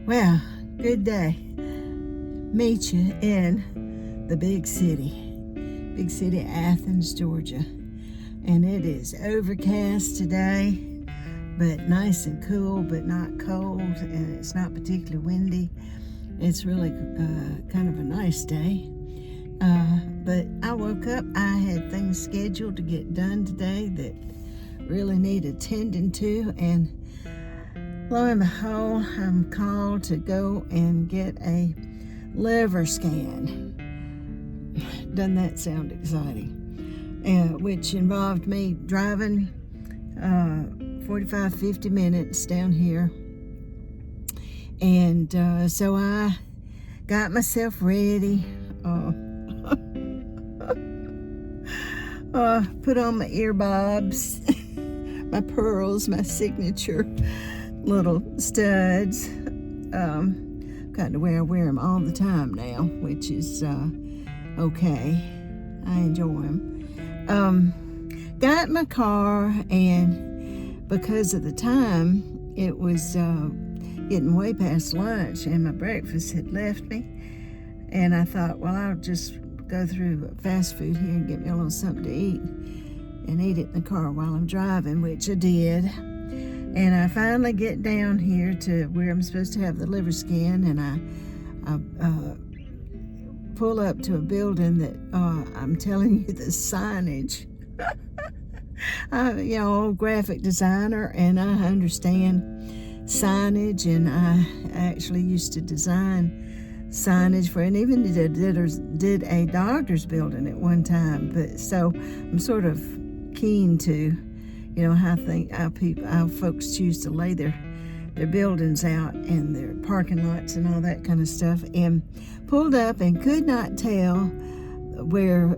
Well, good day. Meet you in the big city, Athens, Georgia. And it is overcast today, but nice and cool, but not cold, and it's not particularly windy. It's really kind of a nice day. But I woke up, I had things scheduled to get done today that really need attending to, and lo and behold, I'm called to go and get a liver scan. Doesn't that sound exciting? Which involved me driving 45-50 minutes down here. And so I got myself ready, put on my earbobs, my pearls, my signature little studs, kind of where I wear them all the time now, which is okay. I enjoy them. Got in my car, and because of the time, it was getting way past lunch, and my breakfast had left me, and I thought, well, I'll just go through fast food here and get me a little something to eat and eat it in the car while I'm driving, which I did. And I finally get down here to where I'm supposed to have the liver scan, and I pull up to a building that I'm telling you, the signage. I'm old graphic designer, and I understand signage, and I actually used to design signage for, and even did a doctor's building at one time. But so I'm sort of keen to, how folks choose to lay their buildings out and their parking lots and all that kind of stuff. And pulled up and could not tell where,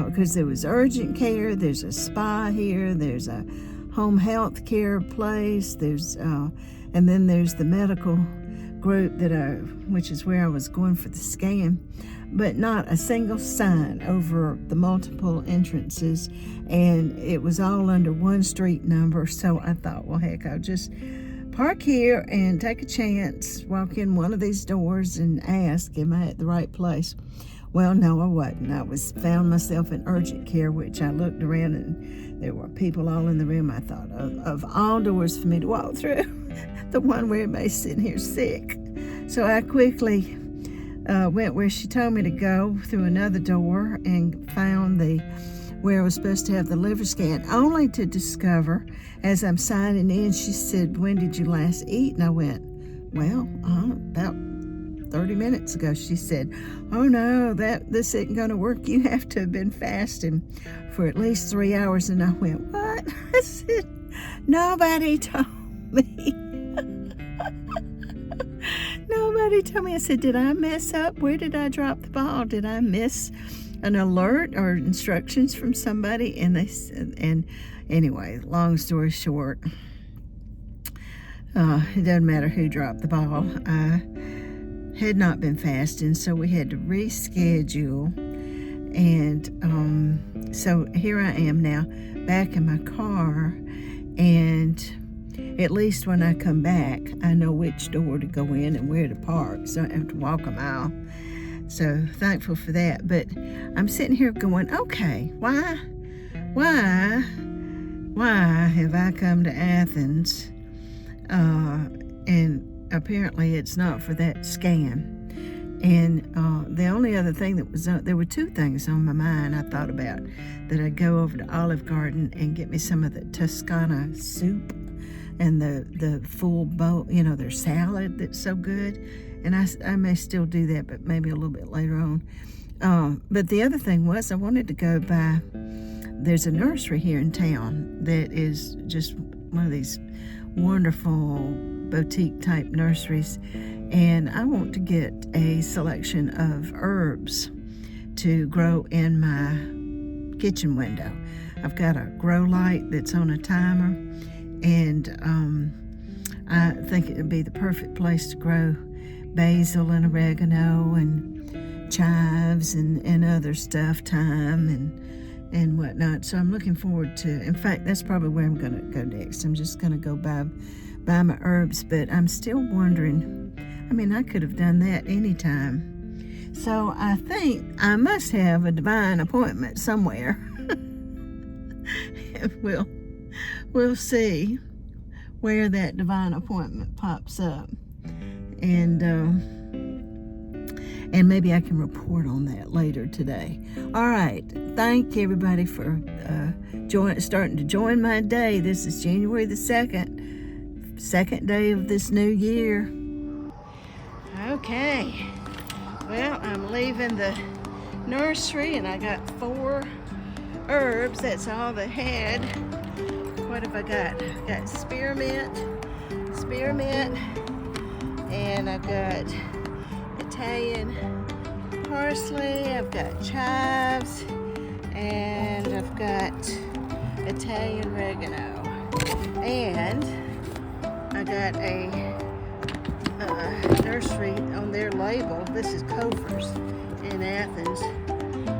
because there was urgent care, there's a spa here, there's a home health care place, there's and then there's the medical group which is where I was going for the scan, but not a single sign over the multiple entrances, and it was all under one street number. So I thought, well, heck, I'll just park here and take a chance, walk in one of these doors and ask, am I at the right place? Well, no, I wasn't. I found myself in urgent care, which I looked around and there were people all in the room. I thought, of all doors for me to walk through, the one where everybody's sitting here sick. So I quickly went where she told me to go, through another door, and found where I was supposed to have the liver scan, only to discover, as I'm signing in, she said, when did you last eat? And I went, well, about 30 minutes ago. She said, oh no, this isn't going to work. You have to have been fasting for at least 3 hours. And I went, what? I said, nobody told me. Nobody told me. I said, did I mess up? Where did I drop the ball? Did I miss an alert or instructions from somebody? And anyway, long story short, it doesn't matter who dropped the ball. I had not been fasting, so we had to reschedule. And so here I am now, back in my car, and at least when I come back, I know which door to go in and where to park, so I don't have to walk a mile. So thankful for that. But I'm sitting here going, okay, why have I come to Athens? And apparently it's not for that scan. And the only other thing that was there were two things on my mind I thought about, that I'd go over to Olive Garden and get me some of the Toscana soup and the full bowl, their salad that's so good. And I may still do that, but maybe a little bit later on. But the other thing was, I wanted to go by, there's a nursery here in town that is just one of these wonderful boutique type nurseries, and I want to get a selection of herbs to grow in my kitchen window. I've got a grow light that's on a timer, and I think it would be the perfect place to grow basil and oregano and chives and other stuff, thyme and whatnot. So I'm looking forward to, in fact, that's probably where I'm going to go next. I'm just going to go buy my herbs, but I'm still wondering, I mean, I could have done that anytime. So I think I must have a divine appointment somewhere. We'll see where that divine appointment pops up, and maybe I can report on that later today. All right, thank everybody for starting to join my day. This is January the 2nd, second day of this new year. Okay, well, I'm leaving the nursery, and I got 4 herbs. That's all they had. What have I got? I've got spearmint, and I've got Italian parsley, I've got chives, and I've got Italian oregano. And I got a nursery on their label. This is Cofers in Athens,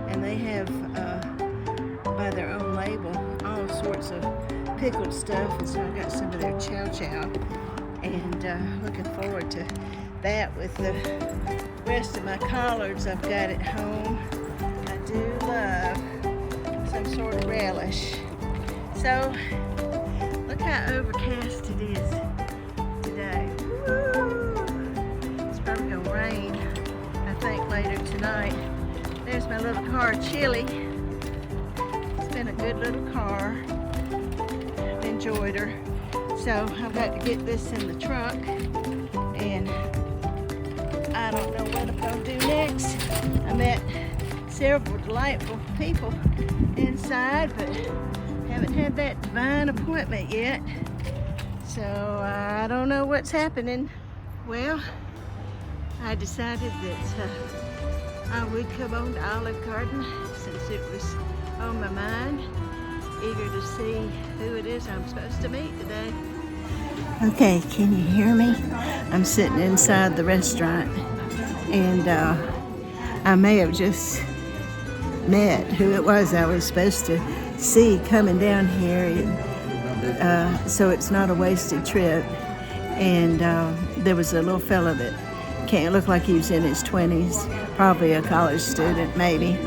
and they have by their own label all sorts of pickled stuff, and so I got some of their chow, and looking forward to that with the rest of my collards I've got at home. I do love some sort of relish. So look how overcast it is today. Woo! It's probably gonna rain, I think, later tonight. There's my little car, Chili. It's been a good little car. Enjoyed her. So I've got to get this in the trunk, and I don't know what I'm going to do next. I met several delightful people inside, but haven't had that divine appointment yet. So I don't know what's happening. Well, I decided that I would come on to Olive Garden since it was on my mind. Eager to see who it is I'm supposed to meet today. Okay, can you hear me? I'm sitting inside the restaurant, and I may have just met who it was I was supposed to see coming down here, and, so it's not a wasted trip. And there was a little fella that can't look like he was in his 20s, probably a college student maybe,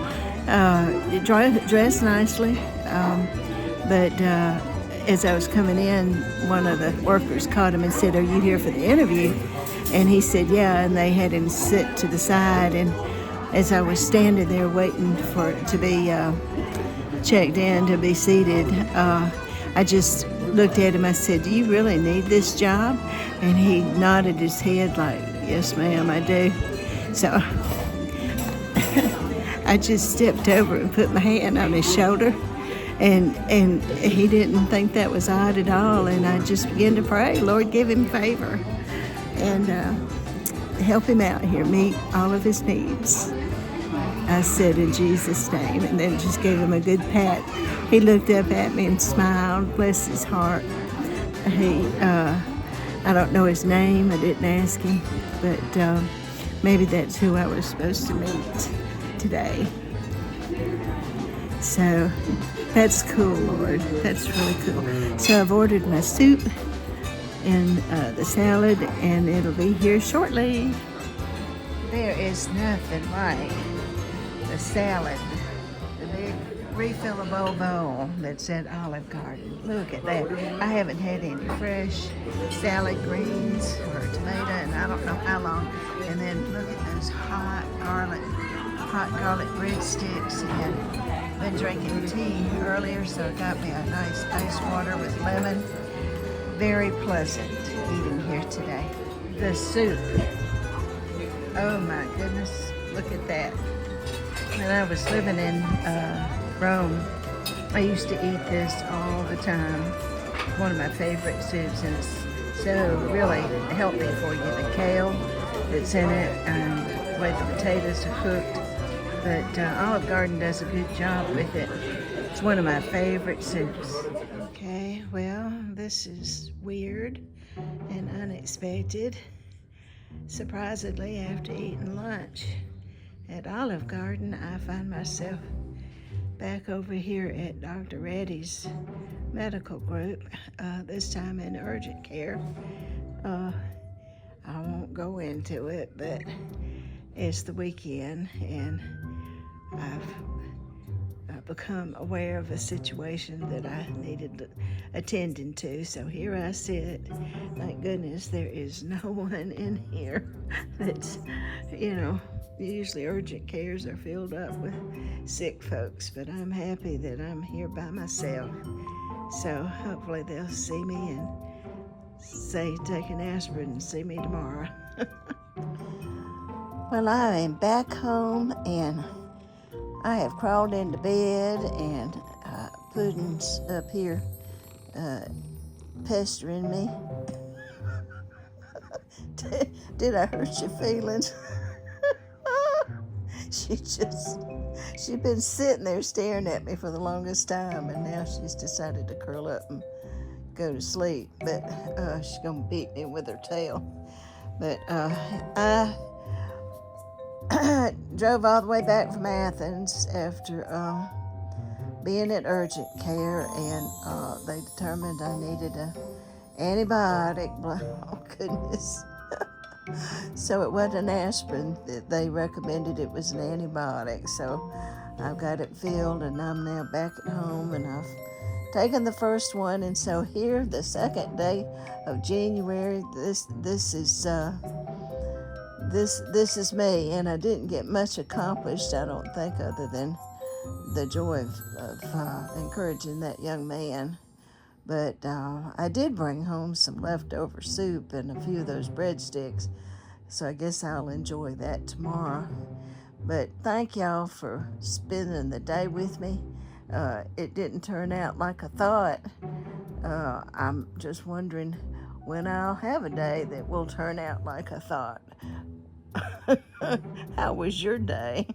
dressed nicely. But as I was coming in, one of the workers caught him and said, "Are you here for the interview?" And he said, "Yeah," and they had him sit to the side. And as I was standing there waiting for it to be checked in, to be seated, I just looked at him. I said, "Do you really need this job?" And he nodded his head like, "Yes, ma'am, I do." So I just stepped over and put my hand on his shoulder. And he didn't think that was odd at all, and I just began to pray, "Lord, give him favor and help him out here, meet all of his needs." I said, "In Jesus' name," and then just gave him a good pat. He looked up at me and smiled, bless his heart. I don't know his name, I didn't ask him, but maybe that's who I was supposed to meet today. So that's cool, Lord. That's really cool. So I've ordered my soup and the salad, and it'll be here shortly. There is nothing like the salad, the big refillable bowl that's at Olive Garden. Look at that. I haven't had any fresh salad greens or tomato in I don't know how long. And then look at those hot garlic breadsticks, and been drinking tea earlier, so I got me a nice ice water with lemon. Very pleasant eating here today. The soup, oh my goodness, look at that. When I was living in Rome, I used to eat this all the time. One of my favorite soups, and it's so really healthy for you. The kale that's in it, and the way the potatoes are cooked. But Olive Garden does a good job with it. It's one of my favorite soups. Okay, well, this is weird and unexpected. Surprisingly, after eating lunch at Olive Garden, I find myself back over here at Dr. Reddy's medical group, this time in urgent care. I won't go into it, but it's the weekend, and I've become aware of a situation that I needed attending to. So here I sit. Thank goodness there is no one in here that's, usually urgent cares are filled up with sick folks, but I'm happy that I'm here by myself. So hopefully they'll see me and say take an aspirin and see me tomorrow. Well, I am back home, and I have crawled into bed, and Puddin's up here pestering me. Did I hurt your feelings? She's been sitting there staring at me for the longest time, and now she's decided to curl up and go to sleep, but she's gonna beat me with her tail. But I drove all the way back from Athens after being at urgent care, and they determined I needed an antibiotic. Oh goodness. So it wasn't an aspirin that they recommended, it was an antibiotic. So I've got it filled, and I'm now back at home, and I've taken the first one. And so here, the second day of January, this is me, and I didn't get much accomplished, I don't think, other than the joy of encouraging that young man. But I did bring home some leftover soup and a few of those breadsticks, so I guess I'll enjoy that tomorrow. But thank y'all for spending the day with me. It didn't turn out like I thought. I'm just wondering when I'll have a day that will turn out like I thought. How was your day?